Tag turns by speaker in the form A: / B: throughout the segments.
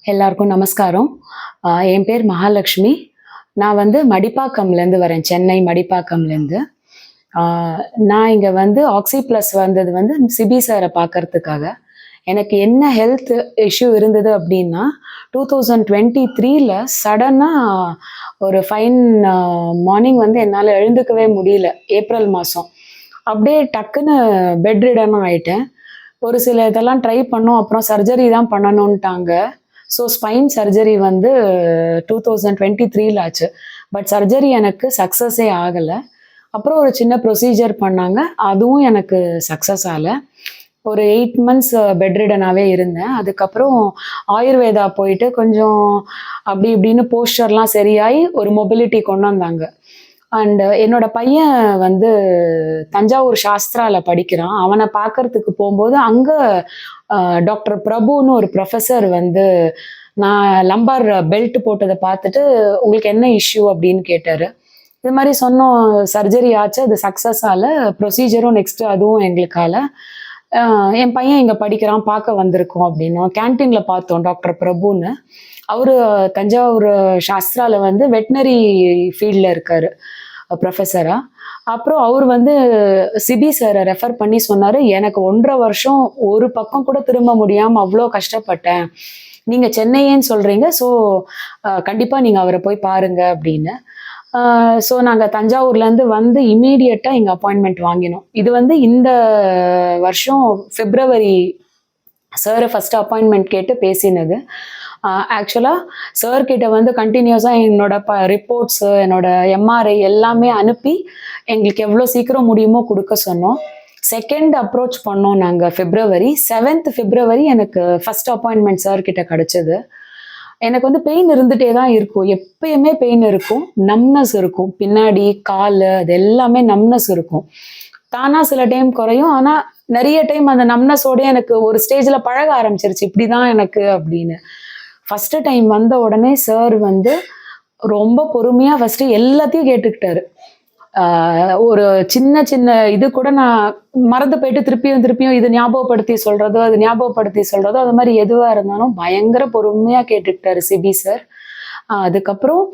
A: எல்லாருக்கும் நமஸ்காரம். என் பேர் மகாலட்சுமி. நான் வந்து மடிப்பாக்கம்லேருந்து வரேன். சென்னை மடிப்பாக்கம்லேருந்து. ஆ நான் இங்க வந்து ஆக்ஸி ப்ளஸ் வந்தது வந்து சிபி சார பார்க்கறதுக்காக. எனக்கு என்ன ஹெல்த் இஷ்யூ இருந்தது அப்டின்னா, 2023ல சடனா ஒரு ஃபைன் மார்னிங் வந்து என்னால எழுந்துக்கவே முடியல. ஏப்ரல் மாசம். அப்படியே டக்குன்னு பெட் ரிடனா ஆயிட்டேன். ஒரு சில இதெல்லாம் ட்ரை பண்ணோம். அப்புறம் சர்ஜரி தான் பண்ணணுன்ட்டாங்க. ஸோ ஸ்பைன் சர்ஜரி வந்து 2023ல ஆச்சு. பட் சர்ஜரி எனக்கு சக்ஸஸே ஆகல. அப்புறம் ஒரு சின்ன ப்ரொசீஜர் பண்ணாங்க. அதுவும் எனக்கு சக்ஸஸ் ஆகல. ஒரு 8 மந்த்ஸ் பெட் ரிடனாவே இருந்தேன். அதுக்கப்புறம் ஆயுர்வேதா போயிட்டு கொஞ்சம் அப்படி இப்படின்னு போஸ்டர்லாம் சரியாயி ஒரு மொபிலிட்டி கொண்டு வந்தாங்க. அண்ட் என்னோட பையன் வந்து தஞ்சாவூர் சாஸ்திரால படிக்கிறான். அவன பார்க்கறதுக்கு போம்போது, அங்க டாக்டர் பிரபுன்னு ஒரு ப்ரொஃபசர் வந்து நான் லம்பார் பெல்ட் போட்டத பார்த்துட்டு, "உங்களுக்கு என்ன இஷ்யூ?" அப்படின்னு கேட்டாரு. இது மாரி சொன்னோம். சர்ஜரி ஆச்சு. அது சக்ஸஸ் ஆல. ப்ரொசீஜரும் நெக்ஸ்ட் அதுவும் எங்களுக்கு ஆல. அ என் பையன் இங்க படிக்கிறான். பார்க்க வந்திருக்கோம் அப்படின்னோம். கேன்டீன்ல பார்த்தோம் டாக்டர் பிரபுன்னு. அவரு தஞ்சாவூர் சாஸ்திரால வந்து வெட்னரி ஃபீல்ட்ல இருக்காரு. ப்ரொஃபஸரா. அப்புறம் அவரு வந்து சிபி சார ரெஃபர் பண்ணி சொன்னாரு, "எனக்கு 1½ வருஷம் ஒரு பக்கம் கூட திரும்ப முடியாம அவ்ளோ கஷ்டப்பட்டேன். நீங்க சென்னையேன்னு சொல்றீங்க. ஸோ கண்டிப்பா நீங்க அவர போய் பாருங்க" அப்படின்னு. ஸோ நாங்க தஞ்சாவூர்லேருந்து வந்து இம்மீடியட்டா இங்க அப்பாயின்ட்மெண்ட் வாங்கினோம். இது வந்து இந்த வருஷம் பிப்ரவரி சார ஃபர்ஸ்ட் அப்பாயின்ட்மெண்ட் கேட்டு பேசினது. ஆக்சுவலா சார் கிட்ட வந்து கன்டினியூஸா என்னோட ரிப்போர்ட்ஸு, என்னோட எம்ஆர்ஐ எல்லாமே அனுப்பி, எங்களுக்கு எவ்வளோ சீக்கிரம் முடியுமோ குடுக்க சொன்னோம். 2nd அப்ரோச் பண்ணோம் நாங்க பிப்ரவரி. 7th பிப்ரவரி எனக்கு ஃபர்ஸ்ட் அப்பாயின்ட்மெண்ட் சார் கிட்ட கிடைச்சது. எனக்கு வந்து பெயின் இருந்துட்டே தான் இருக்கும். எப்பயுமே பெயின் இருக்கும். நம்னஸ் இருக்கும். பின்னாடி, காலு அது எல்லாமே நம்னஸ் இருக்கும். தானா சில டைம் குறையும். ஆனா, நெறைய டைம் அந்த நம்னஸோடயே எனக்கு ஒரு ஸ்டேஜ்ல பழக ஆரம்பிச்சுருச்சு. இப்படிதான் எனக்கு அப்படின்னு. ஃபர்ஸ்ட் டைம் வந்த உடனே சார் வந்து ரொம்ப பொறுமையா ஃபர்ஸ்ட் எல்லாத்தையும் கேட்டுக்கிட்டாரு. ஒரு சின்ன சின்ன இது கூட நான் மறந்து போயிட்டு திருப்பியும் திருப்பியும் இது ஞாபகப்படுத்தி சொல்றதோ, அது ஞாபகப்படுத்தி சொல்றதோ, அது மாரி எதுவா இருந்தாலும் பயங்கர பொறுமையா கேட்டுக்கிட்டாரு சிபி சார். அதுக்கப்புறம்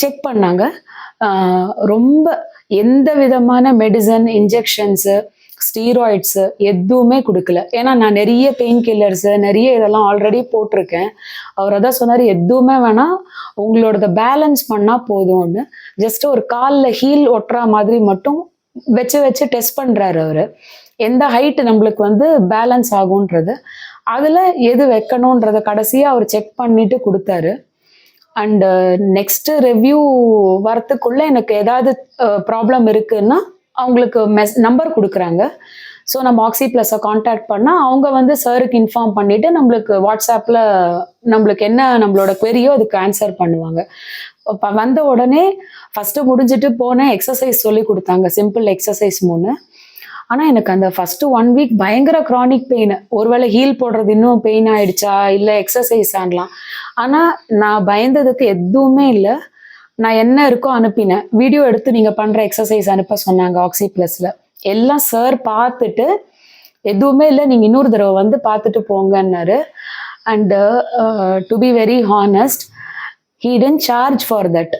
A: செக் பண்ணாங்க. அ ரொம்ப எந்த விதமான மெடிசன், இன்ஜெக்ஷன்ஸு, ஸ்டீராய்ட்ஸு எதுவுமே குடுக்கல. ஏன்னா நான் நெறைய பெயின் கில்லர்ஸு, நெறைய இதெல்லாம் ஆல்ரெடி போட்டிருக்கேன். அவர் அதான் சொன்னாரு, "எதுவுமே வேணாம். உங்களோடத பேலன்ஸ் பண்ணா போதும்ன்னு." ஜஸ்ட் ஒரு கால்ல ஹீல் ஒட்டுறா மாதிரி மட்டும் வச்சு வச்சு டெஸ்ட் பண்றாரு அவரு. எந்த ஹைட் நம்மளுக்கு வந்து பேலன்ஸ் ஆகுன்றது. அதுல எது வைக்கணுன்றத கடைசியா அவர் செக் பண்ணிட்டு குடுத்தாரு. அண்ட் நெக்ஸ்ட் ரிவ்யூ வரத்துக்குள்ள எனக்கு ஏதாவது ப்ராப்ளம் இருக்குன்னா, அவங்களுக்கு நம்பர் குடுக்குறாங்க. ஸோ நம்ம ஆக்ஸி ப்ளஸ கான்டாக்ட் பண்ணா, அவங்க வந்து சாருக்கு இன்ஃபார்ம் பண்ணிட்டு, நம்மளுக்கு WhatsAppல நம்மளுக்கு என்ன நம்மளோட குவெரியோ அதுக்கு ஆன்சர் பண்ணுவாங்க. வந்த உடனே ஃபர்ஸ்ட்டு முடிஞ்சுட்டு போனேன். எக்ஸர்சைஸ் சொல்லிக் குடுத்தாங்க. Simple exercise 3. ஆனா எனக்கு அந்த ஃபர்ஸ்ட் 1 வீக் பயங்கர கிரானிக் பெயின். ஒருவேளை ஹீல் போடுறது இன்னும் பெயின் ஆயிடுச்சா? இல்ல எக்ஸர்சைஸ் ஆனலாம். ஆனா நான் பயந்ததுக்கு எதுவுமே இல்ல. நான் என்ன இருக்கோ அனுப்பினேன். வீடியோ எடுத்து நீங்க பண்ற எக்ஸர்சைஸ் அனுப்ப சொன்னாங்க ஆக்ஸி ப்ளஸ்ல. எல்லாம் சார் பார்த்துட்டு, எதுவுமே இல்ல நீங்க இன்னொரு தடவ வந்து பார்த்துட்டு போங்கன்னாரு. And to be very honest, he didn't charge for that.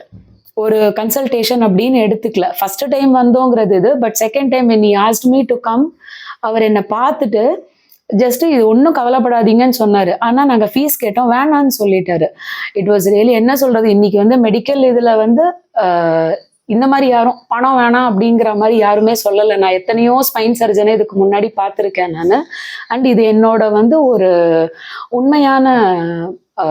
A: ஒரு கன்சல்டேஷன் அப்படின்னு எடுத்துக்கல. ஃபர்ஸ்ட் டைம் வந்தோங்கிறது இது. But 2nd time when he asked me to come, அவர் என்ன பார்த்துட்டு ஜஸ்ட் இது ஒண்ணும் கவலைப்படாதீங்கன்னு சொன்னாரு. ஆனா நாங்க ஃபீஸ் கேட்டோம். வேணான்னு சொல்லிட்டாரு. இட் வாஸ் ரியலி என்ன சொல்றது, இன்னைக்கு வந்து மெடிக்கல் இதுல வந்து அ இந்த மாரி யாரும் பணம் வேணாம் அப்படிங்கிற மாரி யாருமே சொல்லல. நான் எத்தனையோ ஸ்பைன் சர்ஜனே இதுக்கு முன்னாடி பார்த்துருக்கேன் நானு. அண்ட் இது என்னோட வந்து ஒரு உண்மையான அ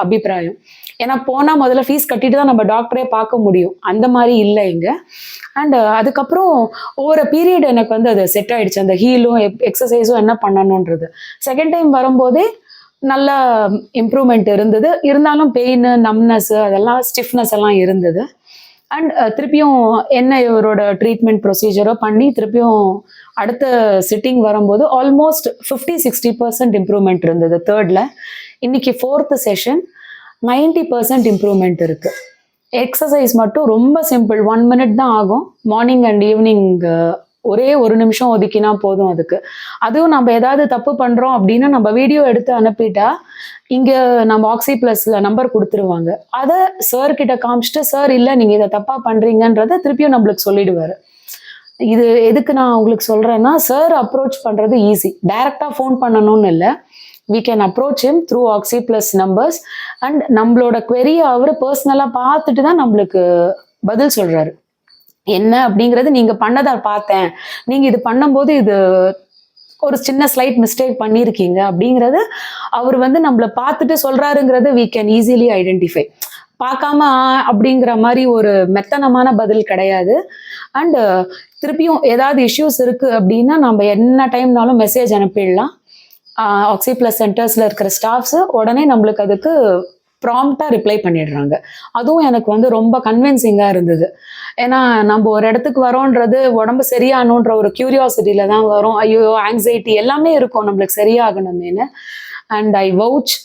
A: அபிப்பிராயம். ஏன்னா போனா முதல்ல ஃபீஸ் கட்டிட்டு தான் நம்ம டாக்டரே பார்க்க முடியும். அந்த மாரி இல்ல இங்க. அண்ட் அதுக்கப்புறம் ஓவர் பீரியட் எனக்கு வந்து அது செட் ஆயிடுச்சு. அந்த ஹீலும், எக்ஸர்சைஸும் என்ன பண்ணணுன்றது. 2nd டைம் வரும்போதே நல்லா இம்ப்ரூவ்மெண்ட் இருந்தது. இருந்தாலும் பெயின், நம்னஸ் அதெல்லாம் ஸ்டிஃப்னஸ் எல்லாம் இருந்தது. அண்ட் திருப்பியும் என்ன இவரோட ட்ரீட்மெண்ட் ப்ரொசீஜரோ பண்ணி திருப்பியும் அடுத்த சிட்டிங் வரும்போது ஆல்மோஸ்ட் 50-60% இம்ப்ரூவ்மெண்ட் இருந்தது 3ர்ட்ல. இன்னைக்கு 4th செஷன் 90% இம்ப்ரூவ்மெண்ட் இருக்கு. எக்ஸர்சைஸ் மட்டும் ரொம்ப சிம்பிள். 1 மினிட் தான் ஆகும். மார்னிங் அண்ட் ஈவினிங் ஒரே ஒரு நிமிஷம் ஒதுக்கினா போதும் அதுக்கு. அதுவும் நம்ம ஏதாவது தப்பு பண்றோம் அப்படின்னா நம்ம வீடியோ எடுத்து அனுப்பிட்டா இங்க நம்ம ஆக்சி பிளஸ்ல நம்பர் கொடுத்துருவாங்க. அதை சார் கிட்ட காமிச்சிட்டு சார் இல்ல நீங்க இதை தப்பா பண்றீங்கன்றத திருப்பியும் நம்மளுக்கு சொல்லிடுவாரு. இது எதுக்கு நான் உங்களுக்கு சொல்றேன்னா சார் அப்ரோச் பண்றது ஈஸி. டைரக்டா ஃபோன் பண்ணணும்னு இல்லை. we can approach him through Oxy Plus numbers and நம்மளோட query அவர் பர்சனலா பார்த்துட்டு தான் நம்மளுக்கு பதில் சொல்றாரு. என்ன அப்படிங்கிறது நீங்க பண்ணதை பார்த்தேன், நீங்க இது பண்ணும்போது இது ஒரு சின்ன ஸ்லைட் மிஸ்டேக் பண்ணியிருக்கீங்க அப்படிங்கிறது அவர் வந்து நம்மளை பார்த்துட்டு சொல்றாருங்கிறத we can easily identify. பார்க்காம அப்படிங்கிற மாதிரி ஒரு மெத்தனமான பதில் கிடையாது. அண்ட் திருப்பியும் ஏதாவது இஷ்யூஸ் இருக்கு அப்படின்னா நம்ம என்ன டைம்னாலும் மெசேஜ் அனுப்பிடலாம். ஆக்சி பிளஸ் சென்டர்ஸ்ல இருக்கிற ஸ்டாஃப்ஸ் உடனே நம்மளுக்கு அதுக்கு ப்ராம்ப்டா ரிப்ளை பண்ணிடுறாங்க. அதுவும் எனக்கு வந்து ரொம்ப கன்வின்சிங்கா இருந்தது. ஏன்னா நம்ம ஒரு இடத்துக்கு வரோன்றது உடம்பு சரியாகணுன்ற ஒரு கியூரியாசிட்டியில தான் வரோம். ஐயோ ஆங்ஸைட்டி எல்லாமே இருக்கும் நம்மளுக்கு சரியாகணுமேனு. அண்ட் ஐ வவுச்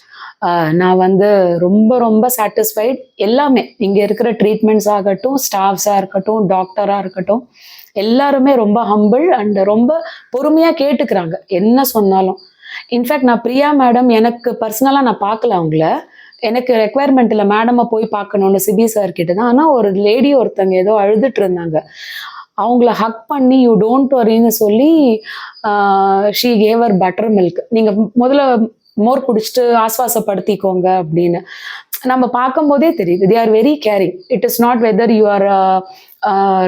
A: நான் வந்து ரொம்ப ரொம்ப சாட்டிஸ்ஃபைட். எல்லாமே இங்கே இருக்கிற ட்ரீட்மெண்ட்ஸ் ஆகட்டும், ஸ்டாஃப்ஸாக இருக்கட்டும், டாக்டராக இருக்கட்டும், எல்லாருமே ரொம்ப ஹம்பிள் அண்ட் ரொம்ப பொறுமையாக கேட்டுக்கிறாங்க என்ன சொன்னாலும். இன்ஃபேக்ட் நான் பிரியா மேடம் எனக்கு பர்சனலாக நான் பார்க்கல அவங்கள. எனக்கு ரெக்குவயர்மெண்ட் இல்லை மேடமை போய் பார்க்கணுன்னு சிபி சார் கிட்ட தான். ஆனால் ஒரு லேடி ஒருத்தங்க ஏதோ அழுதுட்டு இருந்தாங்க. அவங்கள ஹக் பண்ணி யூ டோன்ட் வரின்னு சொல்லி ஷீ கேவர் பட்டர் மில்க். நீங்கள் முதல்ல மோர் குடிச்சிட்டு ஆஸ்வாசப்படுத்திக்கோங்க அப்படின்னு நம்ம பார்க்கும்போதே தெரியுது. They are very carrying. It is not whether you are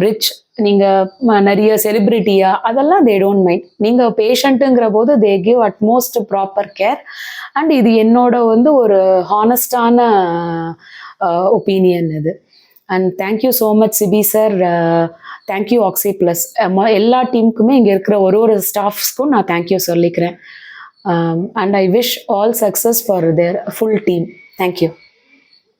A: rich, நீங்கள் நிறைய செலிப்ரிட்டியா, அதெல்லாம் தே டோன்ட் மைண்ட். நீங்கள் பேஷண்ட்டுங்கிற போது they give utmost proper care. And இது என்னோட வந்து ஒரு ஹானஸ்டான ஒப்பீனியன் இது. And thank you so much CB sir. Thank you Oxy Plus எல்லா டீமுக்குமே இங்கே இருக்கிற ஒரு ஸ்டாஃப்ஸ்க்கும் நான் தேங்க்யூ சொல்லிக்கிறேன். And I wish all success for their full team. Thank you.